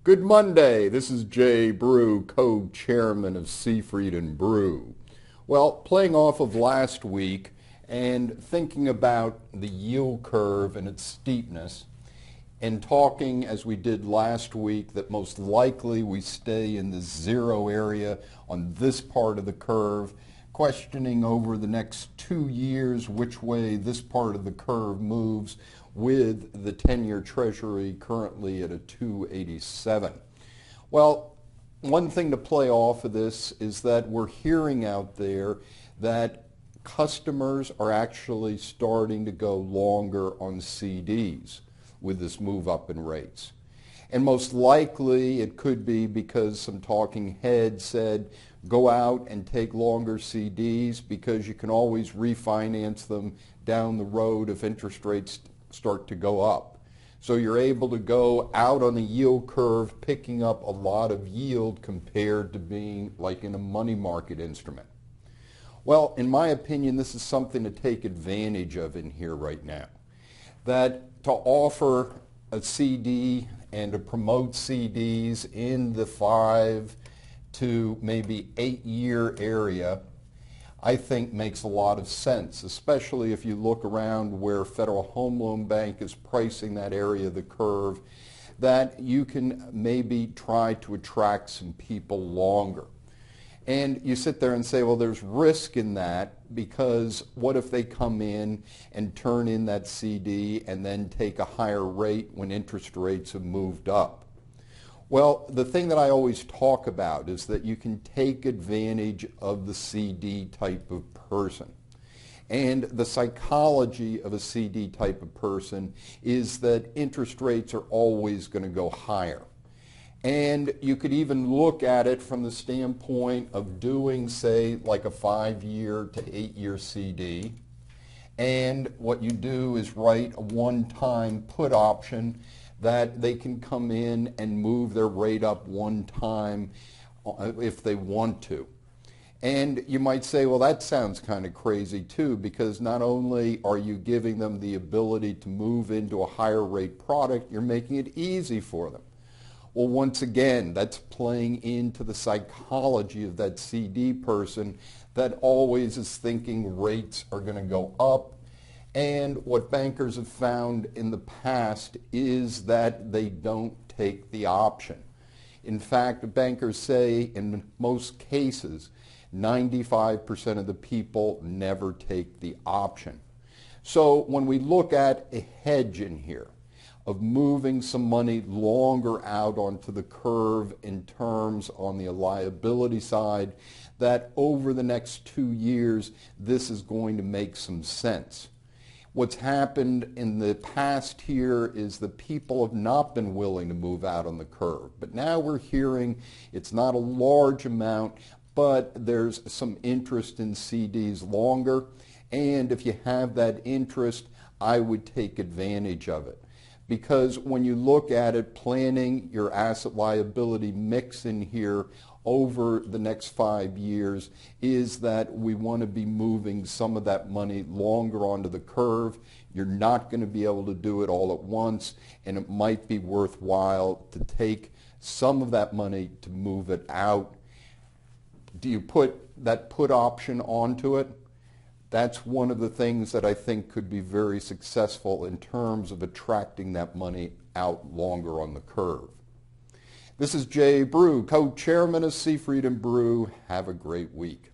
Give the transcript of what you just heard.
Good Monday. This is Jay Brew, co-chairman of Seafried and Brew. Well, playing off of last week and thinking about the yield curve and its steepness, and talking as we did last week that most likely we stay in the zero area on this part of the curve, questioning over the next 2 years which way this part of the curve moves, with the 10-year Treasury currently at a 287. Well, one thing to play off of this is that we're hearing out there that customers are actually starting to go longer on CDs with this move up in rates. And most likely it could be because some talking head said go out and take longer CDs because you can always refinance them down the road if interest rates start to go up. So you're able to go out on the yield curve picking up a lot of yield compared to being like in a money market instrument. Well, in my opinion, this is something to take advantage of in here right now. That to offer a CD and to promote CDs in the 5 to maybe 8 year area, I think makes a lot of sense, especially if you look around where Federal Home Loan Bank is pricing that area of the curve, that you can maybe try to attract some people longer. And you sit there and say, well, there's risk in that because what if they come in and turn in that CD and then take a higher rate when interest rates have moved up? Well, the thing that I always talk about is that you can take advantage of the CD type of person. And the psychology of a CD type of person is that interest rates are always going to go higher. And you could even look at it from the standpoint of doing, say, like a 5-year to 8-year CD. And what you do is write a one-time put option that they can come in and move their rate up one time if they want to. And you might say, well, that sounds kind of crazy too, because not only are you giving them the ability to move into a higher rate product, you're making it easy for them. Well, once again, that's playing into the psychology of that CD person that always is thinking rates are going to go up. And what bankers have found in the past is that they don't take the option. In fact, bankers say in most cases, 95% of the people never take the option. So when we look at a hedge in here of moving some money longer out onto the curve in terms on the liability side, that over the next 2 years, this is going to make some sense. What's happened in the past here is the people have not been willing to move out on the curve. But now we're hearing it's not a large amount, but there's some interest in CDs longer. And if you have that interest, I would take advantage of it. Because when you look at it, planning your asset liability mix in here over the next 5 years is that we want to be moving some of that money longer onto the curve. You're not going to be able to do it all at once, and it might be worthwhile to take some of that money to move it out. Do you put that put option onto it? That's one of the things that I think could be very successful in terms of attracting that money out longer on the curve. This is Jay Brew, co-chairman of Seafried and Brew. Have a great week.